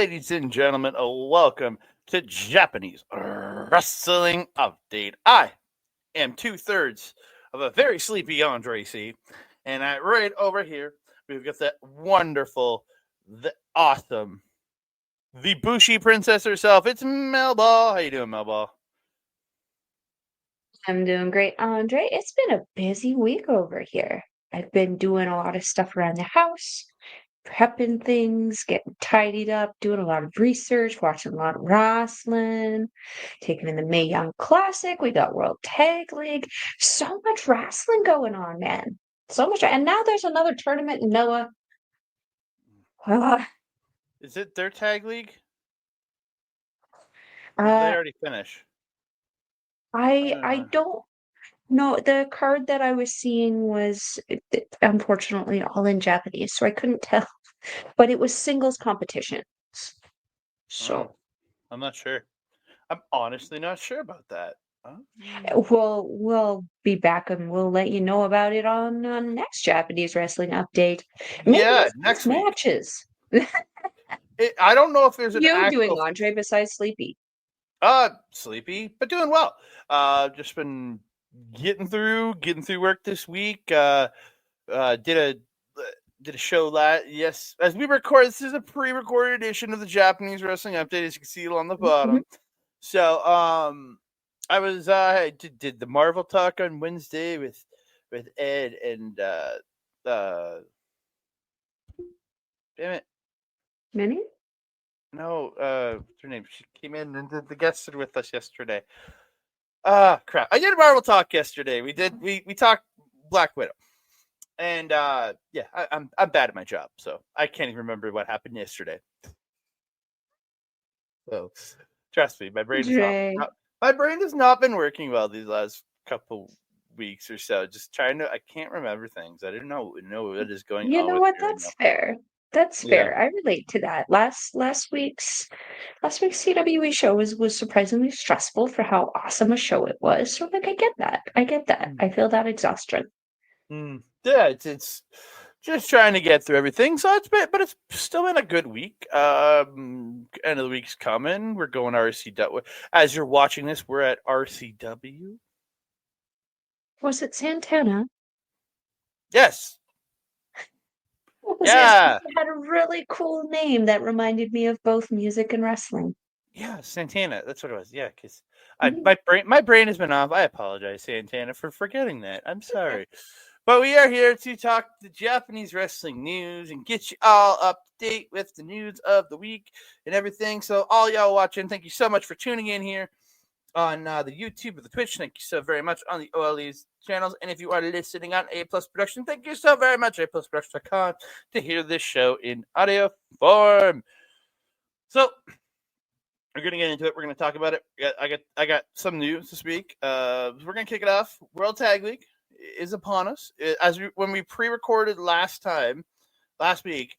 ladies and gentlemen, welcome to Japanese Wrestling Update. I am 2/3 of a very sleepy Andre C. And right over here, we've got the wonderful, the awesome, the Bushi princess herself. It's Melball. How you doing, Melball? I'm doing great, Andre. It's been a busy week over here. I've been doing a lot of stuff around the house, prepping things, getting tidied up, doing a lot of research, watching a lot of wrestling, taking in the Mae Young Classic. We got World Tag League. So much wrestling going on, man. So much. And now there's another tournament in Noah. Uh, Is it their tag league? Or did they uh, already finish? I don't know. The card that I was seeing was unfortunately all in Japanese, so I couldn't tell. But it was singles competition. Oh, So I'm not sure. I'm honestly not sure about that. we'll be back and we'll let you know about it on next Japanese wrestling update. Maybe Yeah, it's just next week. matches. I don't know if there's an You doing, actual Andre, besides sleepy? sleepy, but doing well. Just been getting through work this week. Did a show yes, as we record. This is a pre-recorded edition of the Japanese Wrestling Update, as you can see on the Mhm. bottom. So, I was did the Marvel talk on Wednesday with Ed and damn it. Many? No, what's her name? She came in and did the guested with us yesterday. Crap. I did a Marvel talk yesterday. We talked Black Widow. And yeah, I'm bad at my job, so I can't even remember what happened yesterday. So trust me, Andre. my brain has not been working well these last couple weeks or so. Just trying to I can't remember things. I didn't know what is going You on know with what? me right now. That's fair. That's Yeah. fair. I relate to that. Last week's CWE show was surprisingly stressful for how awesome a show it was. So like I get that. I get that. I feel that exhaustion. Yeah, it's just trying to get through everything. So but it's still been a good week. End of the week's coming. We're going RCW. As you're watching this, we're at RCW. Was it Santana? Yes. Was it? Yeah. It had a really cool name that reminded me of both music and wrestling. Yeah, Santana. That's what it was. Yeah, because Mhm. my brain has been off. I apologize, Santana, for forgetting that. I'm sorry. But we are here to talk the Japanese wrestling news and get you all up to date with the news of the week and everything. So all y'all watching, thank you so much for tuning in here on the YouTube or the Twitch. Thank you so very much on the OLE's channels. And if you are listening on A Plus Production, thank you so very much, aplusproduction.com, to hear this show in audio form. So we're gonna get into it. We're gonna talk about it. I got some news this week. We're gonna kick it off. World Tag League is upon us. When we pre-recorded last week,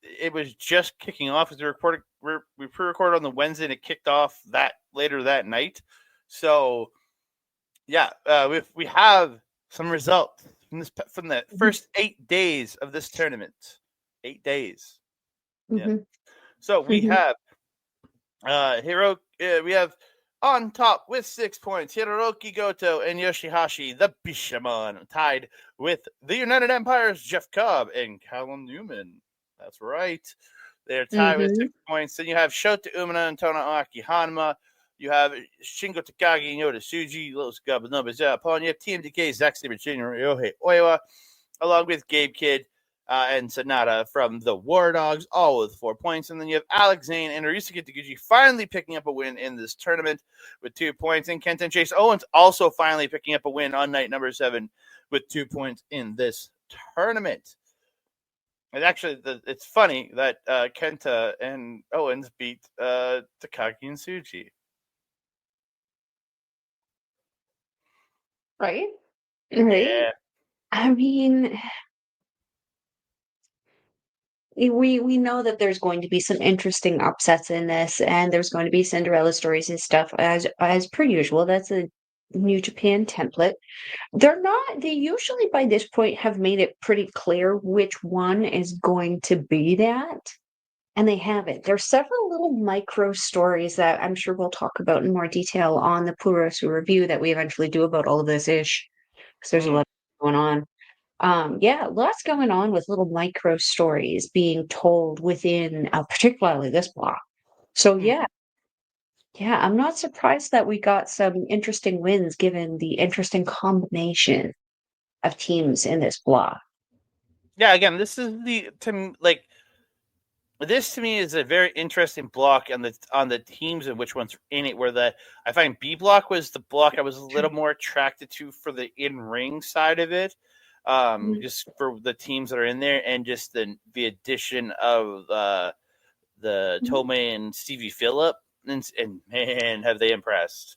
it was just kicking off as we pre-recorded on the Wednesday and it kicked off that later that night. So yeah, we have some results from the first 8 days of this tournament. 8 days. Yeah. Mhm. So we Mhm. have we have on top with 6 points Hiroki Goto and Yoshihashi, the Bishamon, tied with the United Empire's Jeff Cobb and Callum Newman. That's right. They're tied with 6 Mhm. points. Then you have Shota Umino and Tomoaki Hanma. You have Shingo Takagi and Yota Tsuji, Los Gabanobas Japan. You have TMDK, Zack Sabre Jr., Ryohei Oiwa, along with Gabe Kidd and Sonata from the War Dogs, all with 4 points. And then you have Alex Zane and Ryusuke Taguchi finally picking up a win in this tournament with 2 points. And Kenton Chase Owens also finally picking up a win on night number 7 with 2 points in this tournament. And actually, it's funny that Kenta and Owens beat Takagi and Tsuji. Right? Right? Yeah. I mean, we know that there's going to be some interesting upsets in this, and there's going to be Cinderella stories and stuff as per usual. That's a New Japan template. They usually by this point have made it pretty clear which one is going to be that. and they have it. There's several little micro stories that I'm sure we'll talk about in more detail on the Puroresu review that we eventually do about all of this ish, because there's a lot going on. Yeah, lots going on with little micro stories being told within particularly this block. So yeah, I'm not surprised that we got some interesting wins given the interesting combination of teams in this block. Yeah, again, this is this to me is a very interesting block on the teams and which ones are in it. Where I find B block was the block I was a little more attracted to for the in ring side of it, just for the teams that are in there and just the addition of the Tomei and Stevie Phillip, and man, have they impressed.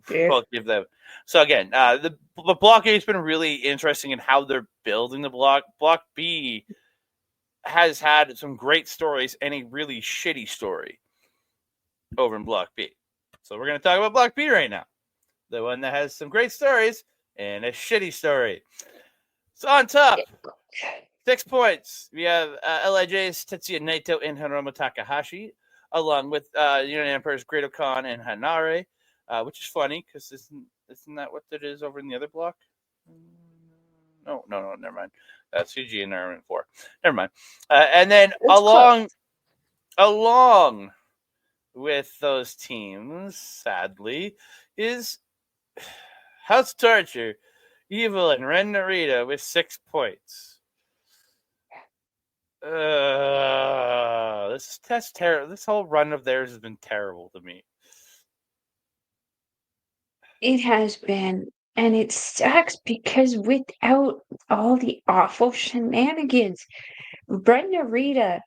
Yeah. I'll give them. So again, the block A has been really interesting in how they're building the block. Block B has had some great stories and a really shitty story over in Block B. So we're going to talk about Block B right now. The one that has some great stories and a shitty story. So on top, 6 points. We have LIJ's Tetsuya Naito and Hiromu Takahashi, along with United Empire's Great Khan and Hanare, which is funny because isn't that what it is over in the other block? No, never mind. That's Fuji and Iron 4. Never mind. And then along with those teams, sadly, is House Torture, Evil, and Ren Narita with 6 points. That's terrible. This whole run of theirs has been terrible to me. It has been, and it sucks because without all the awful shenanigans, Brenda Rita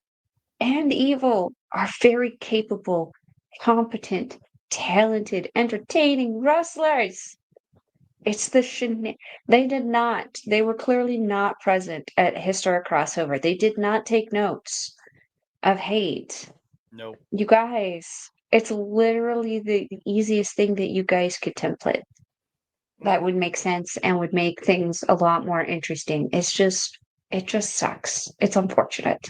and Evil are very capable, competent, talented, entertaining wrestlers. It's the they were clearly not present at Historic Crossover. They did not take notes of hate. Nope. You guys, it's literally the easiest thing that you guys could template that would make sense and would make things a lot more interesting. It just sucks. It's unfortunate.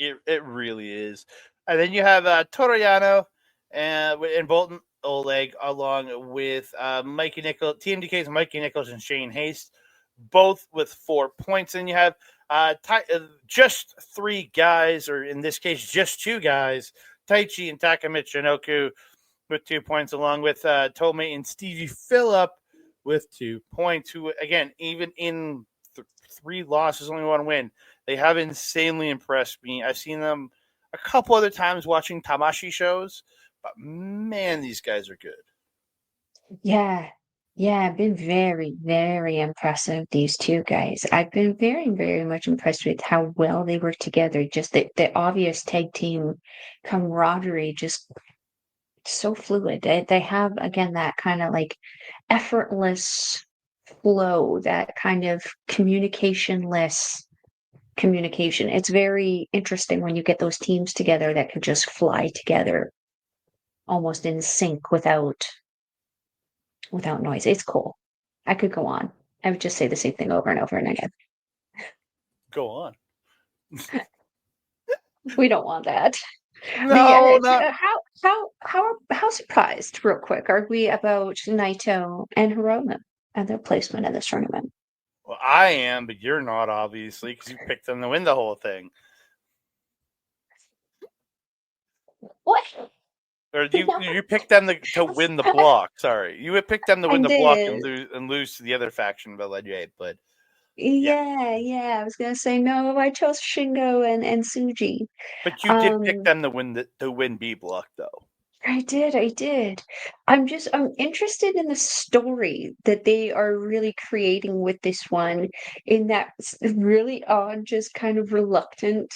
It really is. And then you have Toriano and Bolton Oleg, along with Mikey Nichols, TMDK's Mikey Nichols and Shane Haste, both with 4 points. And you have just 3 guys, or in this case, just 2 guys, Taichi and Takamichinoku with 2 points, along with Tomei and Stevie Phillip with 2 points, who, again, even in 3 losses, only 1 win, they have insanely impressed me. I've seen them a couple other times watching Tamashi shows, but man, these guys are good. Yeah. I've been very, very impressive, these 2 guys. I've been very, very much impressed with how well they work together. Just the obvious tag team camaraderie, just so fluid. They have, again, that kind of like effortless flow, that kind of communicationless communication. It's very interesting when you get those teams together that can just fly together almost in sync without noise. It's cool. I could go on. I would just say the same thing over and over and again. Go on. We don't want that. No, How surprised, real quick, are we about Naito and Hiromu and their placement in this tournament? Well, I am, but you're not, obviously, because you picked them to win the whole thing. What? Or you picked them to win the block. Sorry, you would pick them to win the block and lose to the other faction of LJ. But yeah, I was gonna say no. I chose Shingo and Suji. But you did pick them to win B block, though. I did. I'm interested in the story that they are really creating with this one, in that really odd, just kind of reluctant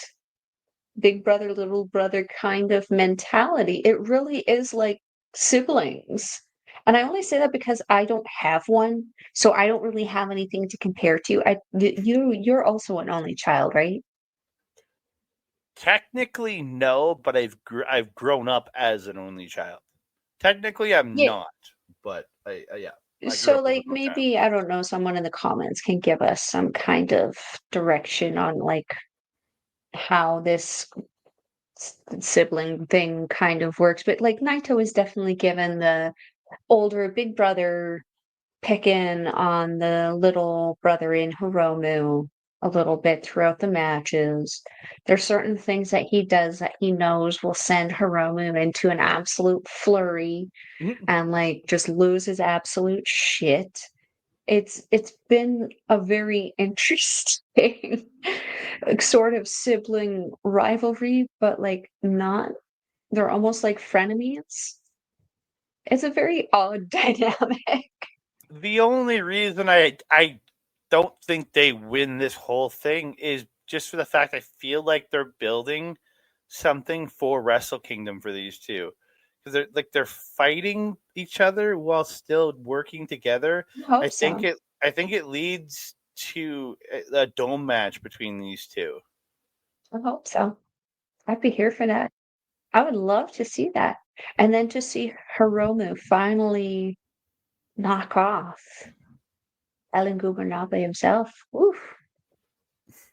big brother, little brother kind of mentality. It really is like siblings. And I only say that because I don't have one, so I don't really have anything to compare to. You're also an only child, right? Technically, no, but I've grown up as an only child. Technically, I'm not, but yeah. So, like, maybe, I don't know, someone in the comments can give us some kind of direction on, like, how this sibling thing kind of works, but like Naito is definitely given the older big brother picking on the little brother in Hiromu a little bit throughout the matches. There's certain things that he does that he knows will send Hiromu into an absolute flurry and like just lose his absolute shit. It's been a very interesting like, sort of sibling rivalry, but like not they're almost like frenemies. It's a very odd dynamic. The only reason I don't think they win this whole thing is just for the fact I feel like they're building something for Wrestle Kingdom for these two, because they're fighting each other while still working together. I hope so. I think it leads to a dome match between these two. I hope so. I'd be here for that. I would love to see that. And then to see Hiromu finally knock off Ellen Gubernabe himself. Oof.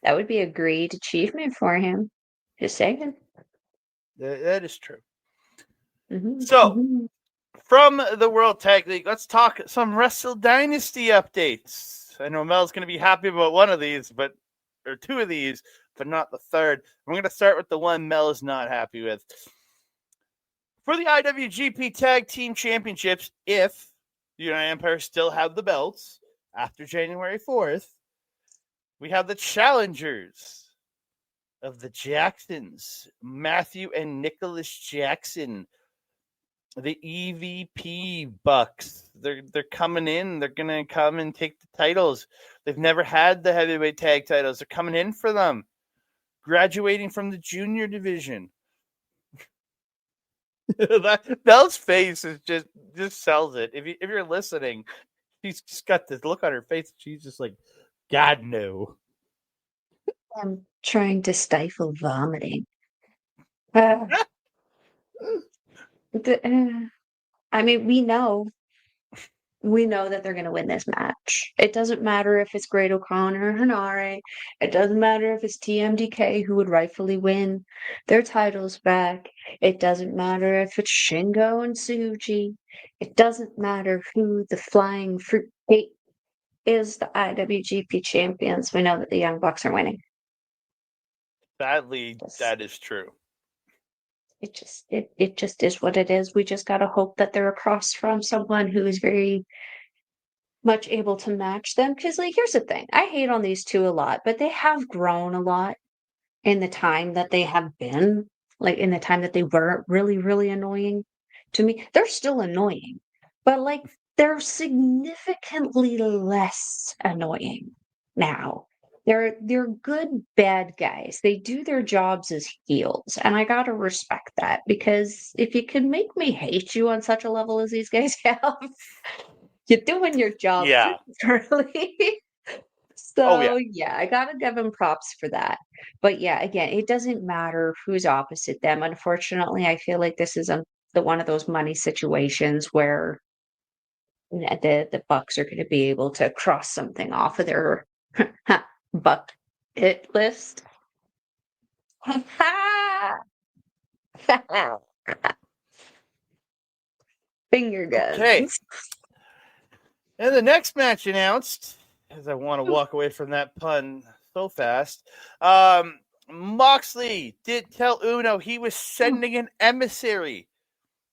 That would be a great achievement for him. Just saying. That is true. Mm-hmm. So, Mm-hmm. from the World Tag League, let's talk some Wrestle Dynasty updates. I know Mel's going to be happy about one of these, or two of these, but not the third. We're going to start with the one Mel is not happy with. For the IWGP Tag Team Championships, if the United Empire still have the belts after January 4th, we have the challengers of the Jacksons, Matthew and Nicholas Jackson, the EVP Bucks. They're coming in. They're gonna come and take the titles. They've never had the heavyweight tag titles. They're coming in for them. Graduating from the junior division. Belle's face is just sells it. If you're listening, she's just got this look on her face. She's just like, God no. I'm trying to stifle vomiting. Uh, I mean, we know that they're going to win this match. It doesn't matter if it's Great O'Connor or Hanare. It doesn't matter if it's TMDK who would rightfully win their titles back. It doesn't matter if it's Shingo and Tsuji. It doesn't matter who the flying fruitcake is the IWGP champions. We know that the Young Bucks are winning. Sadly, that is true. It just is what it is. We just gotta hope that they're across from someone who is very much able to match them. Because, like, here's the thing: I hate on these two a lot, but they have grown a lot in the time that they have been. Like in the time that they were really, really annoying to me. They're still annoying, but like they're significantly less annoying now. They're good bad guys. They do their jobs as heels, and I gotta respect that because if you can make me hate you on such a level as these guys have, you're doing your job Yeah. thoroughly. Oh, yeah. So yeah, I gotta give them props for that. But yeah, again, it doesn't matter who's opposite them. Unfortunately, I feel like this is the one of those money situations where the Bucks are going to be able to cross something off of their bucket list. Finger guns. Okay. And the next match announced, as I want to walk away from that pun so fast, Moxley did tell Uno he was sending an emissary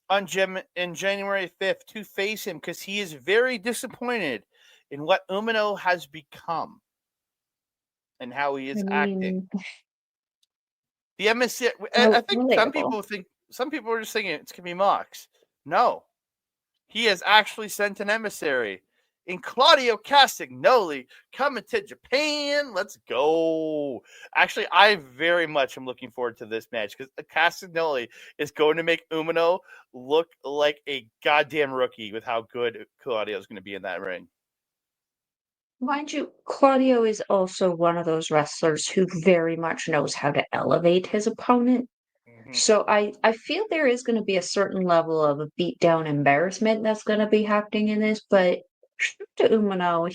on in January 5th to face him because he is very disappointed in what Umino has become and how he is acting. The emissary, I think some people are just thinking it's gonna be Mox. No, he has actually sent an emissary in Claudio Castagnoli coming to Japan. Let's go. Actually, I very much am looking forward to this match because Castagnoli is going to make Umino look like a goddamn rookie with how good Claudio is going to be in that ring. Mind you, Claudio is also one of those wrestlers who very much knows how to elevate his opponent. Mm-hmm. So I feel there is going to be a certain level of a beatdown embarrassment that's going to be happening in this, but to Umino,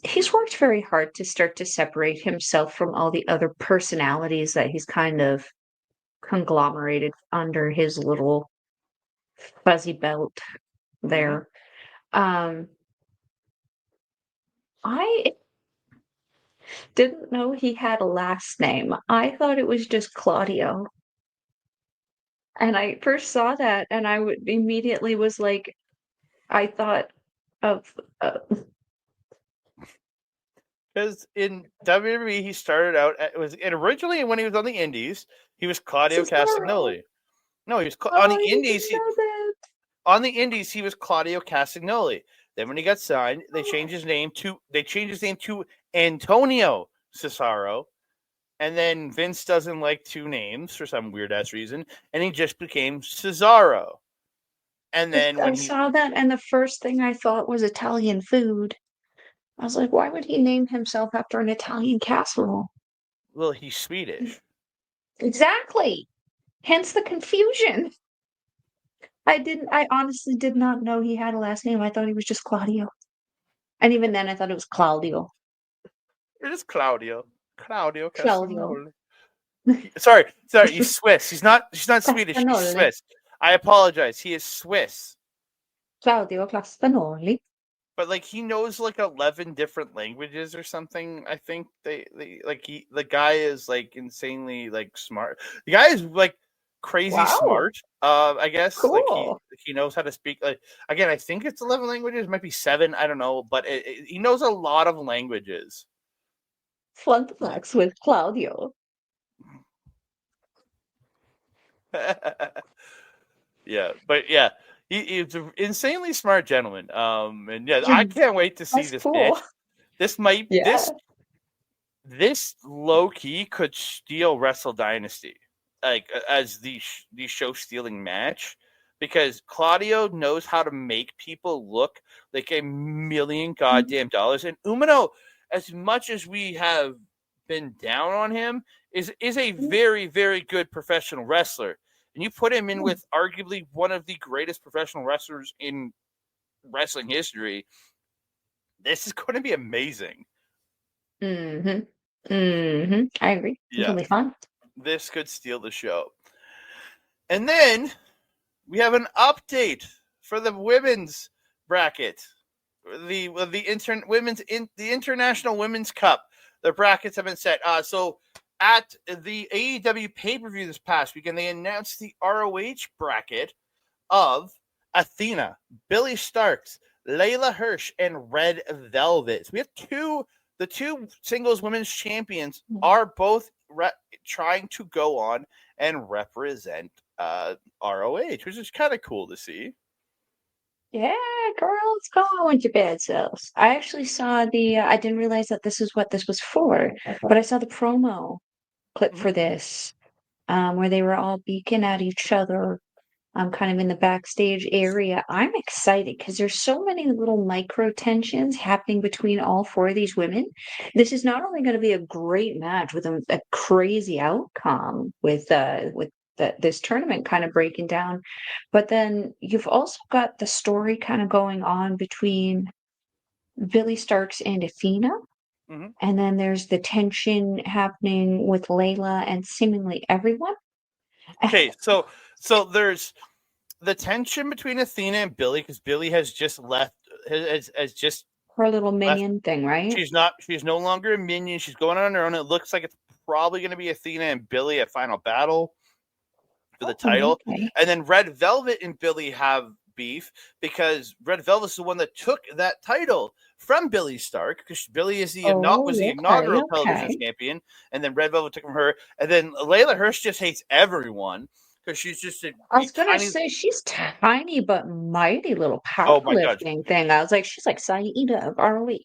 he's worked very hard to start to separate himself from all the other personalities that he's kind of conglomerated under his little fuzzy belt there. I didn't know he had a last name. I thought it was just Claudio. And I first saw that, and I would immediately was like, I thought of Because in WWE, he started out, and originally when he was on the Indies, he was Claudio Cesaro. Castagnoli. No, he was Oh, on the I didn't Indies. know that. On the Indies, he was Claudio Castagnoli. Then when he got signed, they changed his name to Antonio Cesaro. And then Vince doesn't like two names for some weird ass reason, and he just became Cesaro. And then I saw that, and the first thing I thought was Italian food. I was like, why would he name himself after an Italian casserole? well, he's Swedish. Exactly. Hence the confusion. I honestly did not know he had a last name. I thought he was just Claudio. And even then I thought it was Claudio. It is Claudio Claudio. Castagnoli. Sorry, he's Swiss. She's not Swedish, he's Castagnoli. Swiss. I apologize. He is Swiss. Claudio Castagnoli. But like he knows like 11 different languages or something. I think they like the guy is like insanely like smart. The guy is like crazy smart. I guess Cool. like he knows how to speak. Like again, I think it's 11 languages. It might be 7. I don't know, but he knows a lot of languages. Fun facts with Claudio. Yeah, but yeah, he's an insanely smart gentleman. And yeah, I can't wait to see That's this cool. match. This might Yeah. this low key could steal Wrestle Dynasty, like as the show stealing match, because Claudio knows how to make people look like $1 million goddamn dollars, and Umino, as much as we have been down on him, is a very very good professional wrestler. And you put him in with arguably one of the greatest professional wrestlers in wrestling history, this is going to be amazing. I agree. Yeah. It'll be fun. This could steal the show. And then we have an update for the women's bracket. The International Women's Cup. The brackets have been set. So at the AEW pay-per-view this past weekend, they announced the ROH bracket of Athena, Billy Starks, Layla Hirsch, and Red Velvet. So we have the two singles women's champions are both trying to go on and represent ROH, which is kind of cool to see. Yeah, girls, go on with your bad selves. I actually saw I didn't realize that this is what this was for, but I saw the promo clip for this, where they were all beaking at each other, kind of in the backstage area. I'm excited because there's so many little micro tensions happening between all 4 of these women. This is not only going to be a great match with a crazy outcome with this tournament kind of breaking down, but then you've also got the story kind of going on between Billy Starks and Athena. And then there's the tension happening with Layla and seemingly everyone. Okay, so there's the tension between Athena and Billy, because Billy has just left, has just her little minion thing, right? She's no longer a minion. She's going on her own. It looks like it's probably going to be Athena and Billy at Final Battle for the title. Okay. And then Red Velvet and Billy have beef because Red Velvet is the one that took that title from Billy Stark, because Billy is was the inaugural television champion, and then Red Velvet took from her. And then Layla Hirsch just hates everyone because she's just I was gonna say she's tiny but mighty little powerlifting thing. I was like, she's like Saida of ROH.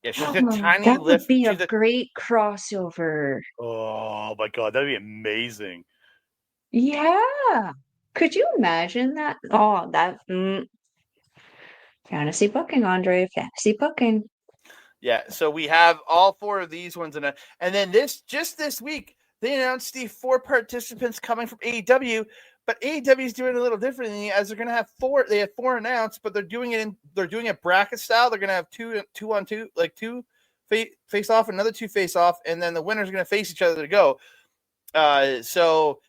Yeah, she's a tiny that lift. Would be a great crossover. Oh my god, that'd be amazing. Yeah. Could you imagine that? Oh, that fantasy booking, Andre. Fantasy booking. Yeah, so we have all 4 of these ones, and then this week they announced the 4 participants coming from AEW, but AEW is doing it a little differently, as they're going to have 4. They have 4 announced, but they're doing it bracket style. They're going to have 2 on 2, like 2 face off, another 2 face off, and then the winners are going to face each other to go. And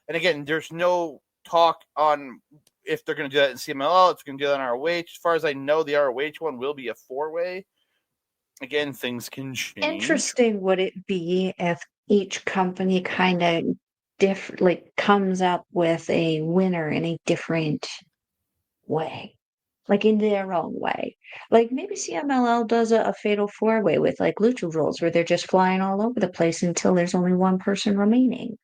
again, there's no talk on if they're going to do that in CMLL. It's going to do that on ROH. As far as I know, the ROH one will be a 4-way. Again, things can change. Interesting would it be if each company kind of comes up with a winner in a different way, like in their own way. Like maybe CMLL does a fatal 4-way with like lucha rules where they're just flying all over the place until there's only one person remaining.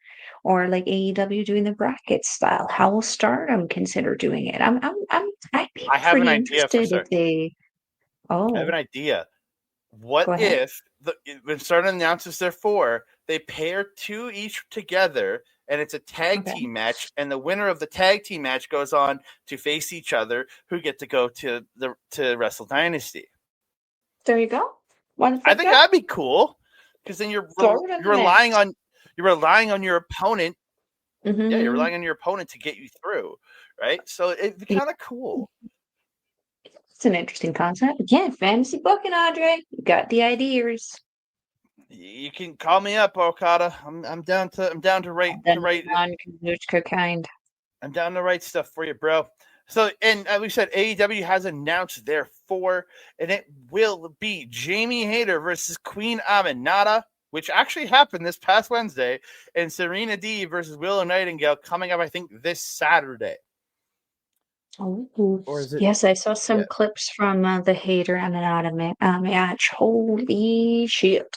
Or like AEW doing the bracket style. How will Stardom consider doing it? I'd be I have an pretty idea for interested if certain. they. I have an Oh, idea. What go ahead. if when Stardom announces their 4, they pair 2 each together, and it's a tag Okay. team match, and the winner of the tag team match goes on to face each other, who get to go to Wrestle Dynasty. There you go. One I for think good. that'd be cool because then you're Throw it in the relying mix. on your opponent. Yeah, you're Mm-hmm. relying on your opponent to get you through, right? So it'd be kind of cool. It's an interesting concept. Again, fantasy booking, Andre. You got the ideas. You can call me up, Okada. I'm down to write The non-Kazuchika kind. I'm down to write stuff for you, bro. So, and as we said, AEW has announced their 4, and it will be Jamie Hayter versus Queen Aminata, which actually happened this past Wednesday, and Serena D versus Willow Nightingale coming up, I think, this Saturday. Oh, Or is it? yes, I saw some Yeah. clips from the Hater and an match. Holy shit.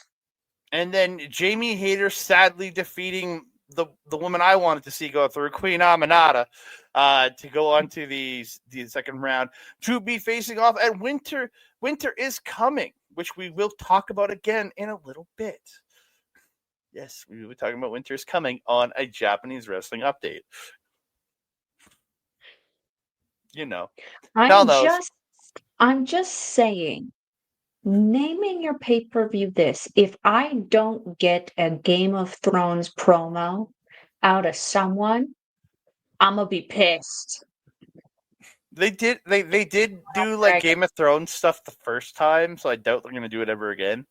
And then Jamie Hayter sadly defeating the woman I wanted to see go through, Queen Aminata, to go on to the second round to be facing off at Winter. Winter is coming, which we will talk about again in a little bit. Yes, we will be talking about Winter is coming on a Japanese wrestling update. You know, Hell knows. I'm just saying, naming your pay-per-view this, if I don't get a Game of Thrones promo out of someone, I'm gonna be pissed. They did do like Game of Thrones stuff the first time, so I doubt they're going to do it ever again.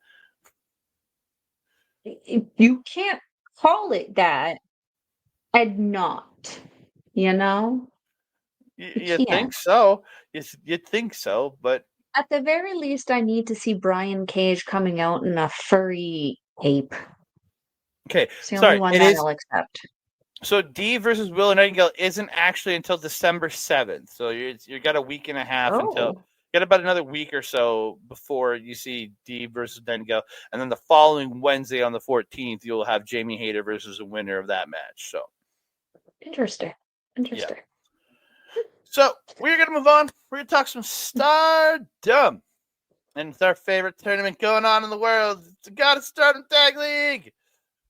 You can't call it that and not, you know? You Can't. think so? You'd think so, but At the very least, I need to see Brian Cage coming out in a furry ape. okay. It's the only Sorry, one it that is. I'll accept. So D versus Willow Nightingale isn't actually until December 7th. So you got a week and a half until Oh, got about another week or so before you see D versus Nightingale, and then the following Wednesday on the 14th, you'll have Jamie Hayter versus the winner of that match. So interesting. yeah. Interesting. So we're gonna move on. We're gonna talk some Stardom, and it's our favorite tournament going on in the world. It's the God of Stardom Tag League.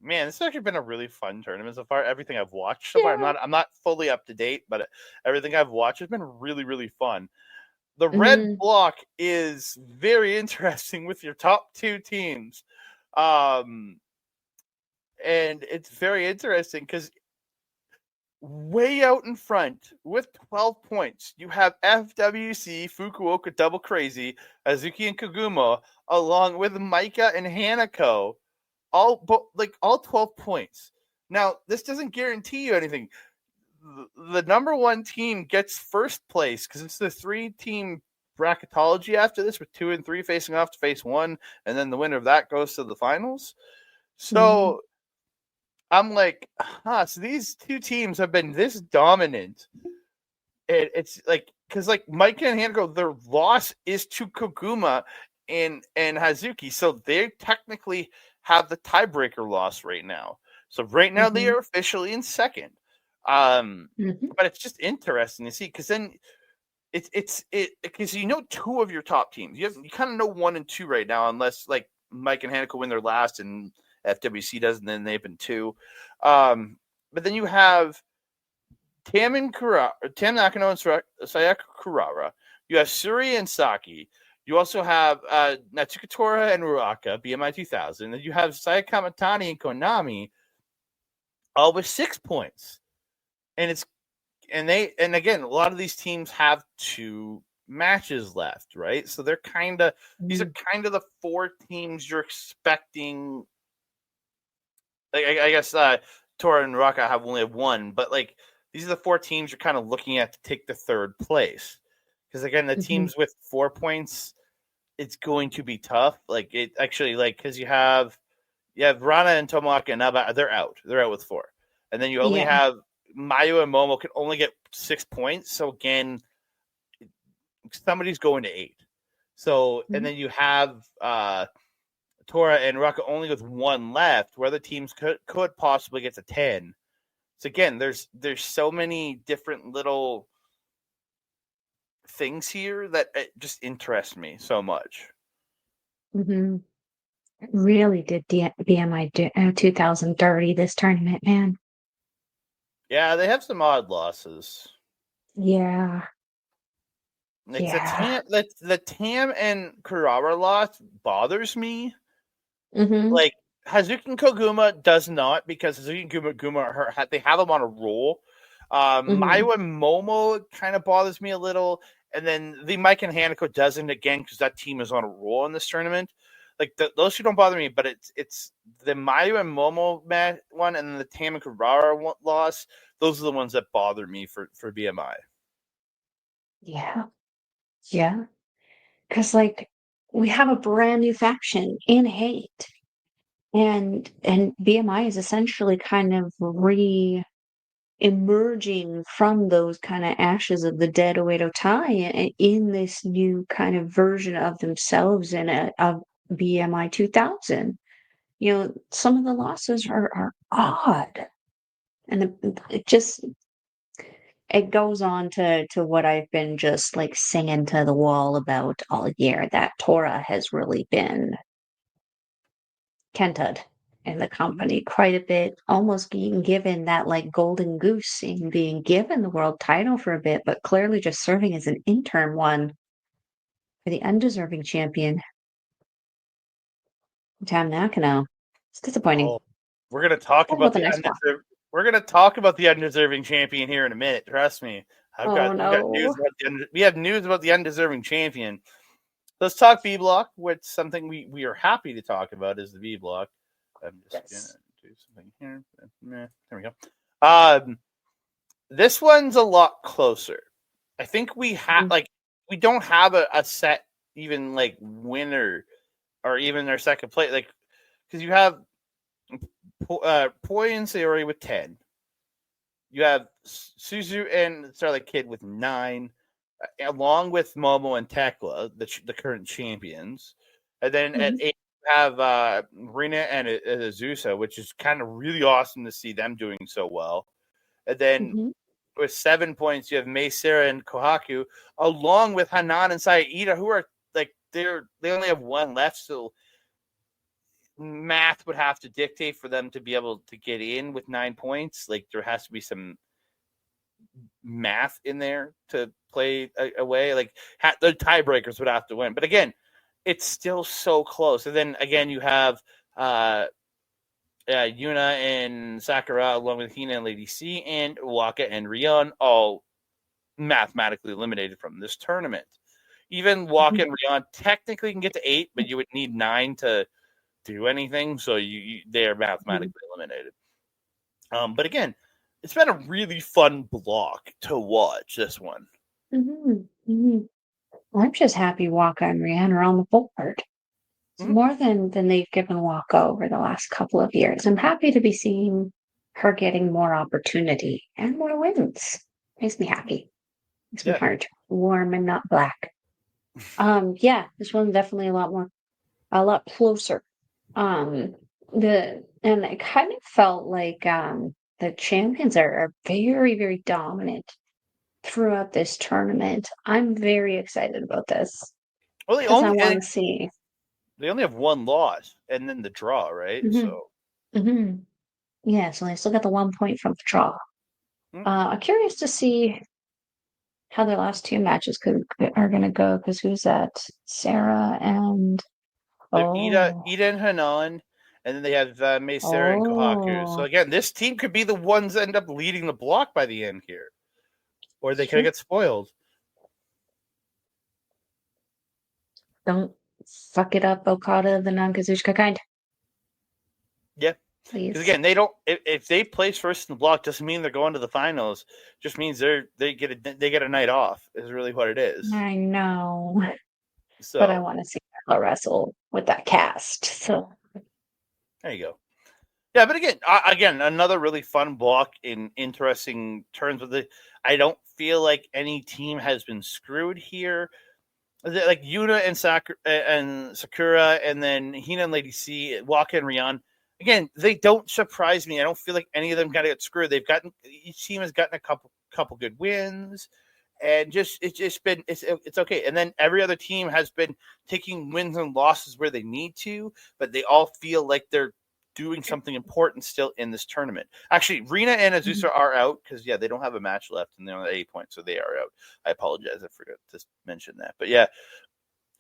Man, this has actually been a really fun tournament so far. Everything I've watched so far, Yeah. I'm not fully up to date, but everything I've watched has been really, really fun. The red Mm-hmm. block is very interesting with your top 2 teams. And it's very interesting because way out in front with 12 points, you have FWC, Fukuoka Double Crazy, Azuki and Kaguma, along with Micah and Hanako, all 12 points. Now, this doesn't guarantee you anything. The number 1 team gets first place because it's the 3-team bracketology after this, with 2 and 3 facing off to face 1, and then the winner of that goes to the finals. So I'm like, so these 2 teams have been this dominant. It's like, because like Micah and Hanako, their loss is to Koguma and Hazuki, so they technically have the tiebreaker loss right now. So right now they Mm-hmm. are officially in second. Mm-hmm. But it's just interesting to see because then it's because you know 2 of your top teams. You kind of know 1 and 2 right now, unless like Mike and Hanako win their last and FWC does, and then they've been 2. But then you have Tam Nakano and Sayaka Kurara. You have Suri and Saki. You also have Natsuka Tora and Ruaka, BMI 2000. And you have Sayaka Matani and Konami, all with 6 points. And again, a lot of these teams have 2 matches left, right? So they're these are kind of the 4 teams you're expecting. I guess Tora and Raka have only have one, but like these are the 4 teams you're kind of looking at to take the 3rd place. Because again, the teams with 4 points, it's going to be tough. Like it actually, like because you have Rana and Tomoaki and Naba, they're out. They're out with 4, and then you only have Mayu and Momo can only get 6 points. So again, somebody's going to 8. So and then you have Tora and Raka only with 1 left, where other teams could possibly get to 10. So again, there's so many different little things here that it just interest me so much. It really did BMI 2030 this tournament, man. Yeah, they have some odd losses. Yeah. Like the Tam and Kurara loss bothers me. Like Hazuki and Koguma does not, because Hazuki and Guma they have them on a roll. Mayu and Momo kind of bothers me a little, and then the Mike and Hanako doesn't, again, because that team is on a roll in this tournament. Like those two don't bother me, but it's the Mayu and Momo one, and then the Tam and Kurara loss. Those are the ones that bother me for BMI. Yeah, because like we have a brand new faction in Hate, and BMI is essentially kind of emerging from those kind of ashes of the dead Oedo Tai in this new kind of version of themselves in of BMI 2000. You know, some of the losses are odd, and it goes on to what I've been just like singing to the wall about all year, that Tora has really been kented in the company quite a bit, almost being given that like golden goose in being given the world title for a bit, but clearly just serving as an interim one for the undeserving champion, Tam Nakano. It's disappointing. Oh, we're gonna talk What about about the the next one? We're gonna talk about the undeserving champion here in a minute. Trust me. Oh We got news no. about we have news about the undeserving champion. Let's talk B block, which something we are happy to talk about is the B block. I'm just gonna do something here. There we go. This one's a lot closer. I think we have we don't have a set even like winner or even their second place, like because you have Poi and Sayori with 10. You have Suzu and Starlight Kid with 9, along with Momo and Tekla, the current champions. And then at 8, you have Rina and Azusa, which is kind of really awesome to see them doing so well. And then with 7 points, you have Mei Sarah and Kohaku, along with Hanan and Saida, who are like they only have 1 left, so math would have to dictate for them to be able to get in with 9 points. Like there has to be some math in there to play away. Like the tiebreakers would have to win. But again, it's still so close. And then again, you have Yuna and Sakura, along with Hina and Lady C, and Waka and Rion, all mathematically eliminated from this tournament. Even Waka and Rion technically can get to 8, but you would need 9 to do anything, so they are mathematically eliminated. But again, it's been a really fun block to watch, this one. Well, I'm just happy Waka and Rihanna are on the board. It's more than they've given Waka over the last couple of years. I'm happy to be seeing her getting more opportunity and more wins. Makes me happy. Makes my heart warm and not black. This one's definitely a lot closer. And it kind of felt like the champions are very, very dominant throughout this tournament. I'm very excited about this. Well, because I want to see. They only have 1 loss and then the draw, right? So yeah, so they still got the 1 point from the draw. I'm curious to see how their last 2 matches are going to go, because who's that? Sarah and Ida and Hanan, and then they have Mei Sarah and Kohaku. So again, this team could be the ones that end up leading the block by the end here, or they could get spoiled. Don't fuck it up, Okada, the non-Kazuchika kind. Yeah. Please. Because again, they don't. If they place first in the block, doesn't mean they're going to the finals. Just means they get a night off. Is really what it is. I know, So but I want to see Carla wrestle with that cast. So there you go. Yeah, but again, another really fun block in interesting turns with it. I don't feel like any team has been screwed here. Like Yuna and Sakura, and then Hina and Lady C, Waka and Rion. Again, they don't surprise me. I don't feel like any of them got to get screwed. Each team has gotten a couple good wins, and it's okay. And then every other team has been taking wins and losses where they need to, but they all feel like they're doing something important still in this tournament. Actually, Rina and Azusa are out because they don't have a match left and they're on 8 points, so they are out. I apologize, I forgot to mention that. But yeah,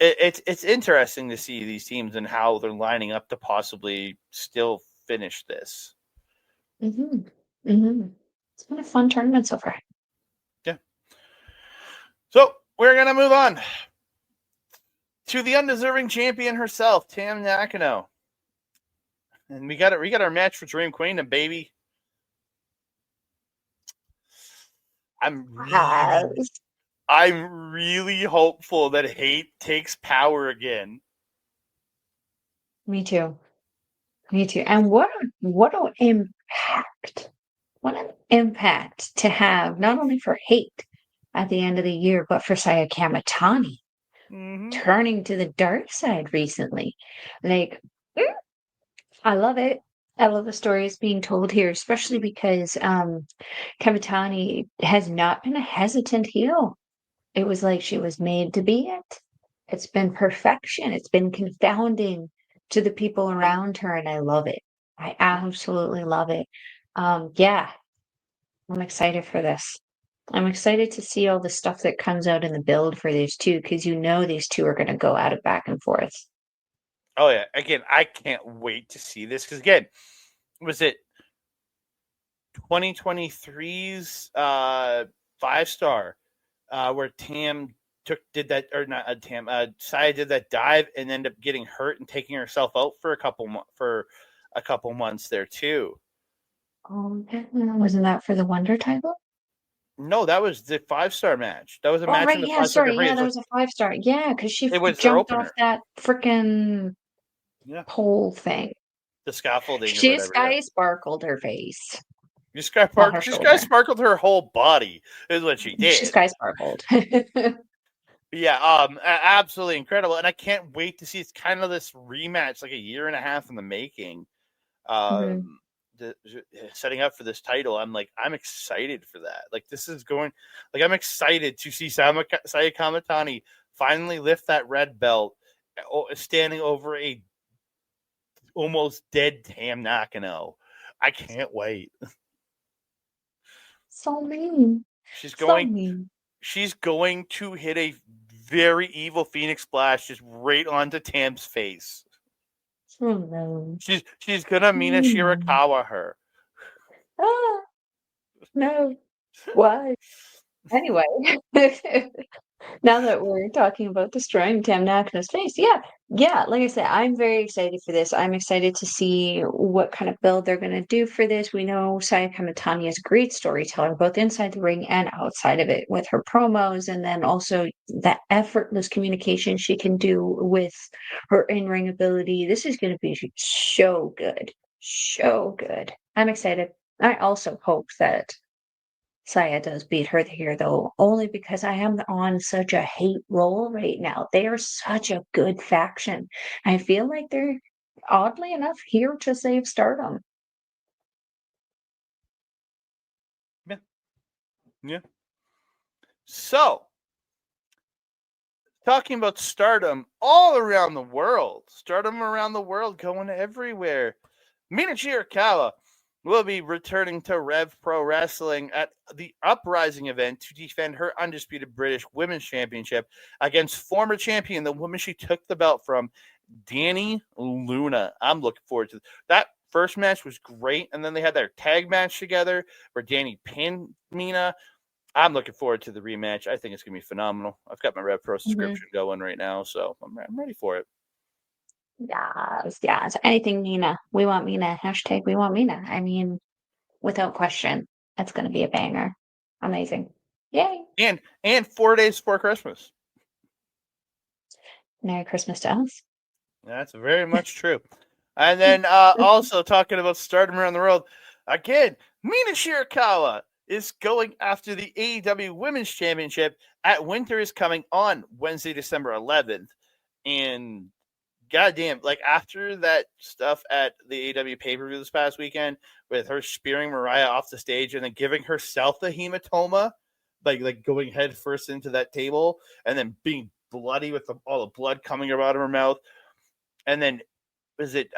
it's interesting to see these teams and how they're lining up to possibly still finish this. It's been a fun tournament so far. Yeah. So we're gonna move on to the undeserving champion herself, Tam Nakano. And we got our match for Dream Queendom, baby. I'm really hopeful that hate takes power again. Me too. And what an impact! What an impact to have not only for hate at the end of the year, but for Saya Kamitani turning to the dark side recently. Like, I love it. I love the stories being told here, especially because Kamitani has not been a hesitant heel. It was like she was made to be it. It's been perfection. It's been confounding to the people around her, and I love it. I absolutely love it. Yeah, I'm excited for this. I'm excited to see all the stuff that comes out in the build for these two, because these two are going to go at it back and forth. Oh yeah, again, I can't wait to see this because again, was it 2023's 5-star where Tam did that, or not Tam, Saya did that dive and ended up getting hurt and taking herself out for a couple months there too. Wasn't that for the Wonder title? No, that was the 5-star match. That was a match Right, in the yeah, 5-star. sorry, yeah, that was a 5-star. Yeah, because she It was jumped off that freaking pole thing. The scaffolding. She sky sparkled her face. She sky sparkled her whole body is what she did. She sky sparkled. Yeah, absolutely incredible, and I can't wait to see. It's kind of this rematch, like a year and a half in the making. Setting up for this title, I'm excited for that. Like, this is going, like, I'm excited to see Saya Kamitani finally lift that red belt, standing over a almost dead Tam Nakano. I can't wait. So mean. She's going to hit a very evil Phoenix Splash just right onto Tam's face. Oh no. She's gonna Mina Shirakawa her. No. Why? Anyway, now that we're talking about destroying Tam Nakano's face, yeah, like I said, I'm very excited for this. I'm excited to see what kind of build they're going to do for this. We know Saya Kamitani is a great storyteller, both inside the ring and outside of it, with her promos, and then also that effortless communication she can do with her in-ring ability. This is going to be so good. So good. I'm excited. I also hope that Saya does beat her here, though, only because I am on such a hate roll right now. They are such a good faction. I feel like they're, oddly enough, here to save Stardom. Yeah. So, talking about Stardom all around the world. Stardom around the world, going everywhere. Mina Shirakawa will be returning to Rev Pro Wrestling at the Uprising event to defend her undisputed British Women's Championship against former champion, the woman she took the belt from, Dani Luna. I'm looking forward to that. First match was great, and then they had their tag match together where Dani pinned Mina. I'm looking forward to the rematch. I think it's going to be phenomenal. I've got my Rev Pro subscription going right now, so I'm ready for it. Yes, yes. Anything Mina. We want Mina. Hashtag we want Mina. I mean, without question, that's going to be a banger. Amazing. Yay. And 4 days before Christmas. Merry Christmas to us. That's very much true. And then also talking about Stardom around the world, again, Mina Shirakawa is going after the AEW Women's Championship at Winter is Coming on Wednesday, December 11th. And goddamn, like after that stuff at the AEW pay-per-view this past weekend with her spearing Mariah off the stage and then giving herself a hematoma, like going head first into that table and then being bloody with all the blood coming out of her mouth. And then was it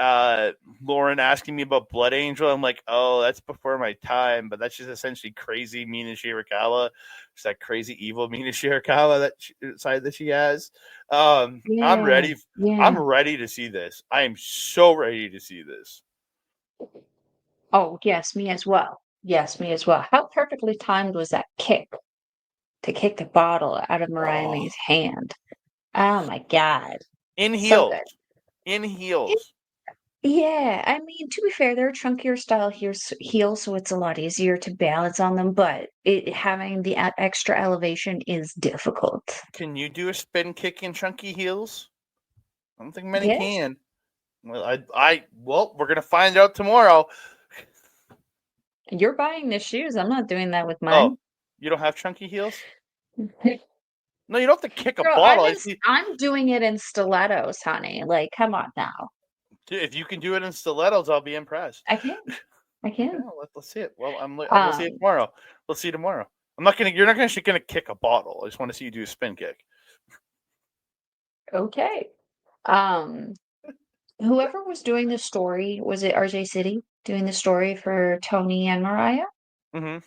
Lauren asking me about Blood Angel? I'm like, oh, that's before my time, but that's just essentially crazy Mina Shirakawa. It's that crazy evil Mina Shirakawa side that she has. I'm Yeah, ready. I'm yeah. ready to see this. I am so ready to see this. Oh, yes, me as well. Yes, me as well. How perfectly timed was that kick to kick the bottle out of Mariah Oh, May's hand? Oh my God. in So good. heels, in heels. Yeah, I mean, to be fair, they're chunkier style heels, so it's a lot easier to balance on them, but having the extra elevation is difficult. Can you do a spin kick in chunky heels? I don't think many Yes, can. Well, well, we're gonna find out tomorrow. you're buying the shoes. I'm not doing that with Oh, mine. you don't have chunky heels? No, you don't have to kick a Girl, bottle. I see. I'm doing it in stilettos, honey. Like, come on now. If you can do it in stilettos, I'll be impressed. I can. I Okay, can. well, let's see it. Well, we'll see it Um, tomorrow. We'll see tomorrow. I'm not gonna. You're not actually gonna kick a bottle. I just want to see you do a spin kick. okay. Um, whoever was doing the story, was it RJ City doing the story for Tony and Mariah? Mm-hmm.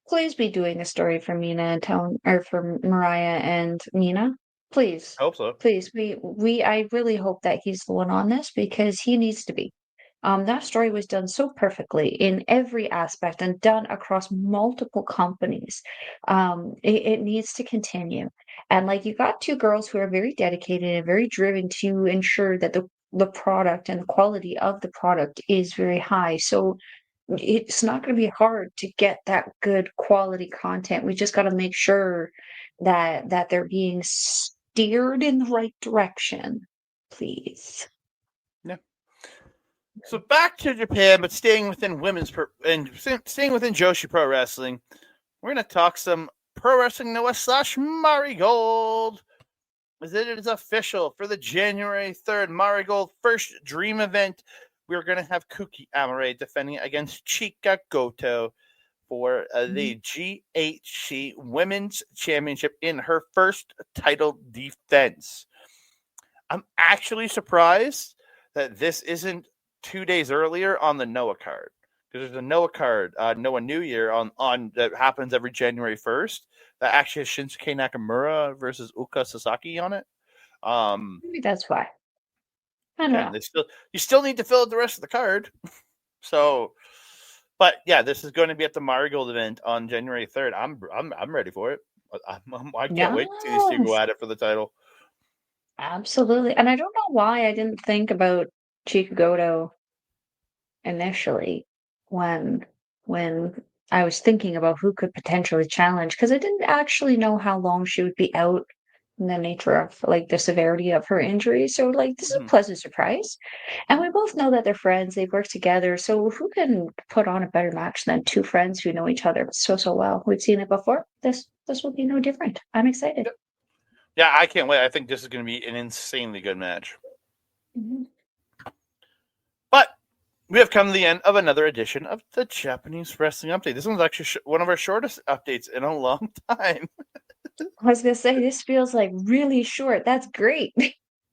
Please be doing a story for Mina and Tone or for Mariah and Mina. Please. Hope so. Please. I really hope that he's the one on this because he needs to be. That story was done so perfectly in every aspect and done across multiple companies. It needs to continue. And like you got two girls who are very dedicated and very driven to ensure that the product and the quality of the product is very high. So it's not going to be hard to get that good quality content. We just got to make sure that they're being steered in the right direction, please. Yeah. So back to Japan, but staying within staying within Joshi Pro Wrestling, we're gonna talk some Pro Wrestling Noah / Marigold. As it is official for the January 3rd Marigold First Dream event, we're going to have Kuki Amare defending against Chika Goto for the GHC Women's Championship in her first title defense. I'm actually surprised that this isn't 2 days earlier on the Noah card. Because there's a Noah card, Noah New Year on that happens every January 1st. That actually has Shinsuke Nakamura versus Uka Sasaki on it. Maybe that's why. I don't Again, know. you still need to fill out the rest of the card. So, but yeah, this is going to be at the Marigold event on January 3rd. I'm ready for it. I can't wait to see these two go Yes, at it for the title. absolutely. And I don't know why I didn't think about Chikugoto initially when when I was thinking about who could potentially challenge because I didn't actually know how long she would be out and the nature of like the severity of her injury. So like this is a Mhm. pleasant surprise. And we both know that they're friends, they've worked together. So who can put on a better match than two friends who know each other so well? We've seen it before. This will be no different. I'm excited. Yeah, I can't wait. I think this is going to be an insanely good match. Mhm. But we have come to the end of another edition of the Japanese Wrestling Update. This one's actually one of our shortest updates in a long time. I was gonna say this feels like really short. That's great.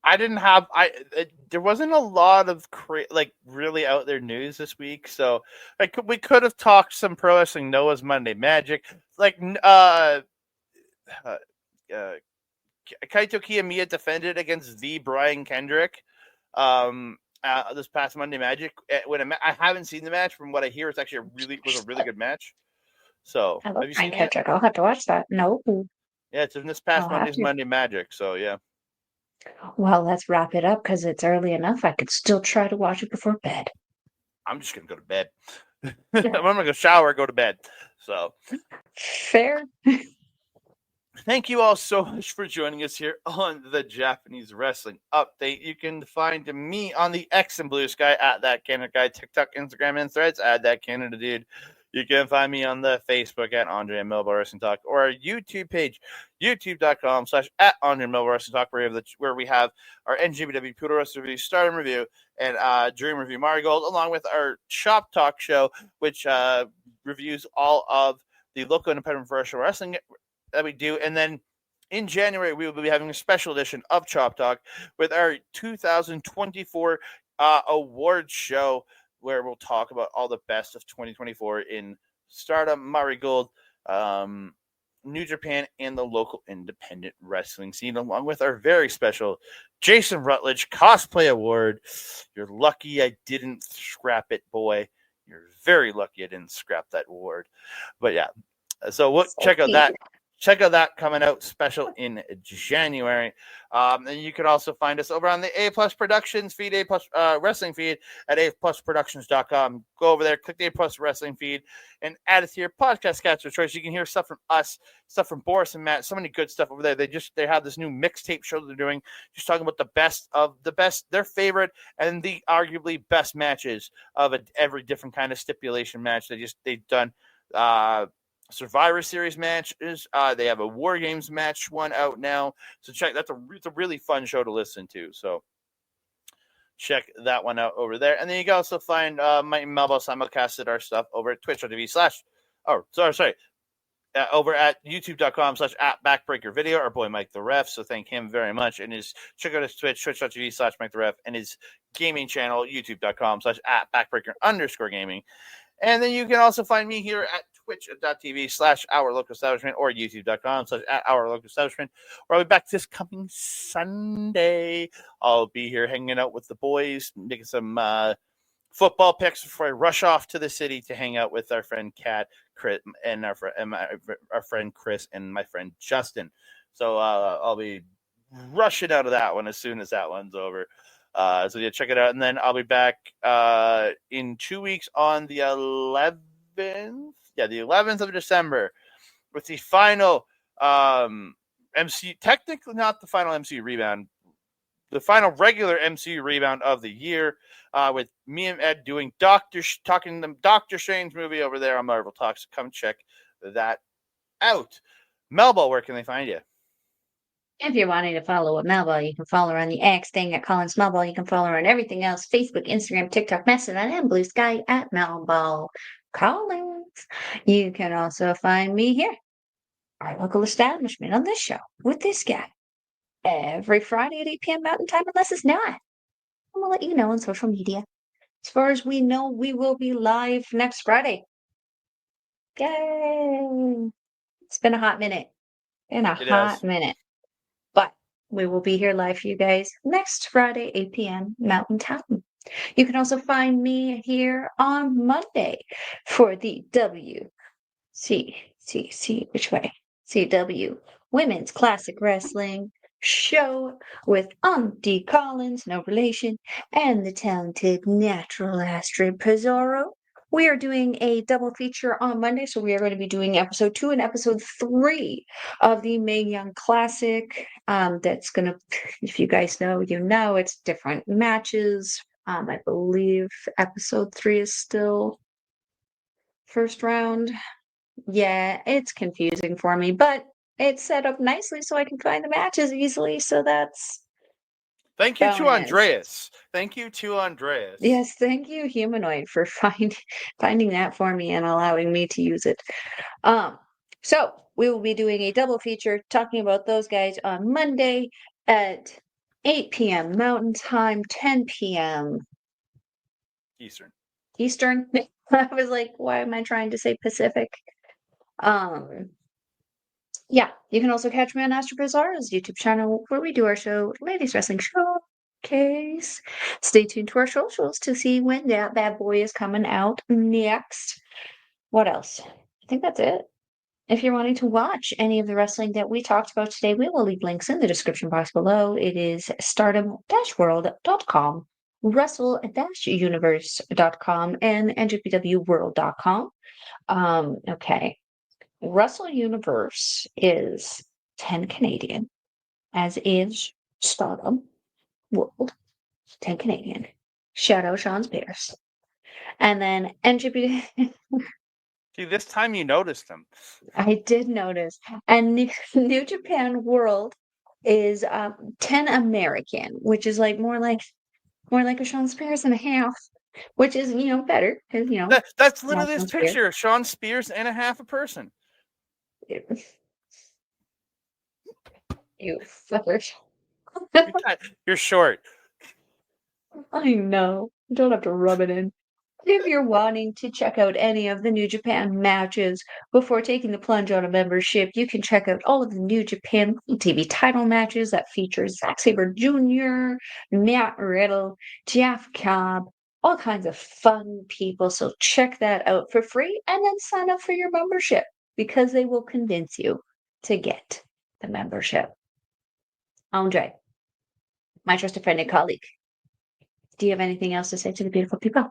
I didn't have there wasn't a lot of really out there news this week, so we could have talked some pro wrestling Noah's Monday Magic, like uh, uh Kaito Kiyomiya defended against the Brian Kendrick this past Monday Magic. I haven't seen the match. From what I hear, it's actually was a really good match. So I love have you Brian seen that? Kendrick. I'll have to watch that. No, Yeah, it's in this I'll past have Monday's to. Monday Magic. So yeah. Well, let's wrap it up because it's early enough. I could still try to watch it before bed. I'm just gonna go to bed. I'm gonna go shower, go to bed. So Fair. thank you all so much for joining us here on the Japanese Wrestling Update. You can find me on the X and Blue Sky at That Canada Guy, TikTok, Instagram, and Threads at That Canada Dude. You can find me on the Facebook at Andre and Melball Wrestling Talk or our YouTube page, youtube.com/ at Andre and Melball Wrestling Talk, where we have our NJPW Poodle Wrestling Review, Stardom Review, and Dream Review Marigold, along with our Shop Talk show, which reviews all of the local independent professional wrestling that we do. And then in January, we will be having a special edition of Chop Talk with our 2024 awards show, where we'll talk about all the best of 2024 in Stardom, Marigold, New Japan, and the local independent wrestling scene, along with our very special Jason Rutledge Cosplay Award. You're lucky I didn't scrap it, boy. You're very lucky I didn't scrap that award. But yeah, so we'll check out that. Check out that coming out special in January. And you can also find us over on the A Plus Productions feed, A Plus Wrestling feed at aplusproductions.com. Go over there, click the A Plus Wrestling feed, and add it to your podcast catcher choice. You can hear stuff from us, stuff from Boris and Matt, so many good stuff over there. They have this new mixtape show they're doing, just talking about the best of the best, their favorite, and the arguably best matches of every different kind of stipulation match. They've done Survivor Series matches. They have a War Games match one out now. So it's a really fun show to listen to. So check that one out over there. And then you can also find Mike and Melball simulcasted our stuff over at twitch.tv/ over at youtube.com/ at backbreaker video, our boy Mike the Ref. So thank him very much. And check out his Twitch, twitch.tv/ Mike the Ref, and his gaming channel, youtube.com/ at backbreaker_gaming. And then you can also find me here at twitch.tv/ our local establishment or youtube.com/ at our local establishment, where I'll be back this coming Sunday. I'll be here hanging out with the boys, making some football picks before I rush off to the city to hang out with our friend Kat, Chris, and our friend Chris and my friend Justin. So I'll be rushing out of that one as soon as that one's over. So yeah, check it out. And then I'll be back in 2 weeks on the 11th. Yeah, the 11th of December with the final MC, technically not the final MCU rebound, the final regular MCU rebound of the year, with me and Ed doing talking the Doctor Strange movie over there on Marvel Talks. Come check that out. Melball, where can they find you? If you're wanting to follow a Melball, you can follow her on the X thing at Collins Melball. You can follow her on everything else: Facebook, Instagram, TikTok, Mastodon, and Blue Sky at Melball Collins. You can also find me here, our local establishment, on this show with this guy every Friday at 8 p.m. Mountain Time, unless it's not. And we'll let you know on social media. As far as we know, we will be live next Friday. Yay! It's been a hot minute. But we will be here live for you guys next Friday, 8 p.m. Mountain Time. You can also find me here on Monday for the CW Women's Classic Wrestling show with Auntie Collins, no relation, and the talented natural Astrid Pizarro. We are doing a double feature on Monday, so we are going to be doing episode 2 and episode 3 of the Mae Young Classic. That's going to, if you guys know, you know, it's different matches. I believe episode 3 is still first round. Yeah, it's confusing for me, but it's set up nicely so I can find the matches easily. So that's Thank you to Andreas. Thank you to Andreas. Yes, thank you, Humanoid, for finding that for me and allowing me to use it. So we will be doing a double feature talking about those guys on Monday at 8 p.m. Mountain Time, 10 p.m. Eastern. I was like, why am I trying to say Pacific? Yeah, you can also catch me on Astro Bizarre's YouTube channel where we do our show, Ladies Wrestling Showcase. Stay tuned to our socials to see when that bad boy is coming out next. What else? I think that's it. If you're wanting to watch any of the wrestling that we talked about today, we will leave links in the description box below. It is stardom-world.com, wrestle-universe.com, and njpwworld.com. Okay. Wrestle Universe is 10 Canadian, as is Stardom World, 10 Canadian. Shout out Sean Spears. And then NJPW. See, this time you noticed them. I did notice. And New Japan World is 10 American, which is like more like a Sean Spears and a half, which is better because That's not literally this Sean Spears. picture: Sean Spears and a half a person. You fuckers. You're short. I know. You don't have to rub it in. If you're wanting to check out any of the New Japan matches before taking the plunge on a membership, you can check out all of the New Japan TV title matches that feature Zack Sabre Jr., Matt Riddle, Jeff Cobb, all kinds of fun people. So check that out for free and then sign up for your membership because they will convince you to get the membership. Andre, my trusted friend and colleague, do you have anything else to say to the beautiful people?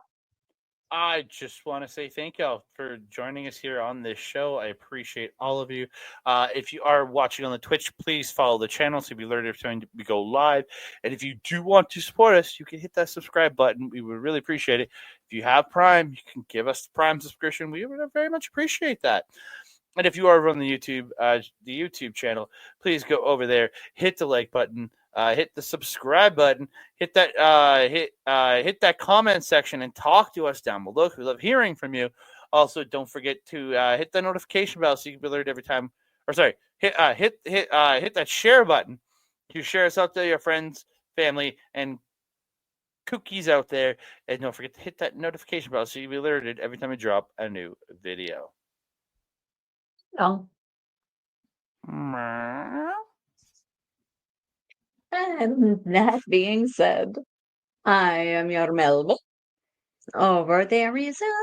I just want to say thank y'all for joining us here on this show. I appreciate all of you. If you are watching on the Twitch, please follow the channel so you'll be alerted every time we go live. And if you do want to support us, you can hit that subscribe button. We would really appreciate it. If you have Prime, you can give us the Prime subscription. We would very much appreciate that. And if you are on the YouTube channel, please go over there, hit the like button, hit the subscribe button, hit that hit that comment section, and talk to us down below. We love hearing from you. Also, don't forget to hit the notification bell so you can be alerted every time. Or sorry, hit that share button to share us out to your friends, family, and cookies out there. And don't forget to hit that notification bell so you'll be alerted every time we drop a new video. Oh. Meow. And that being said, I am your Melball. Over there is a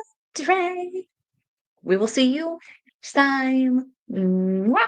tray. We will see you next time. Mwah!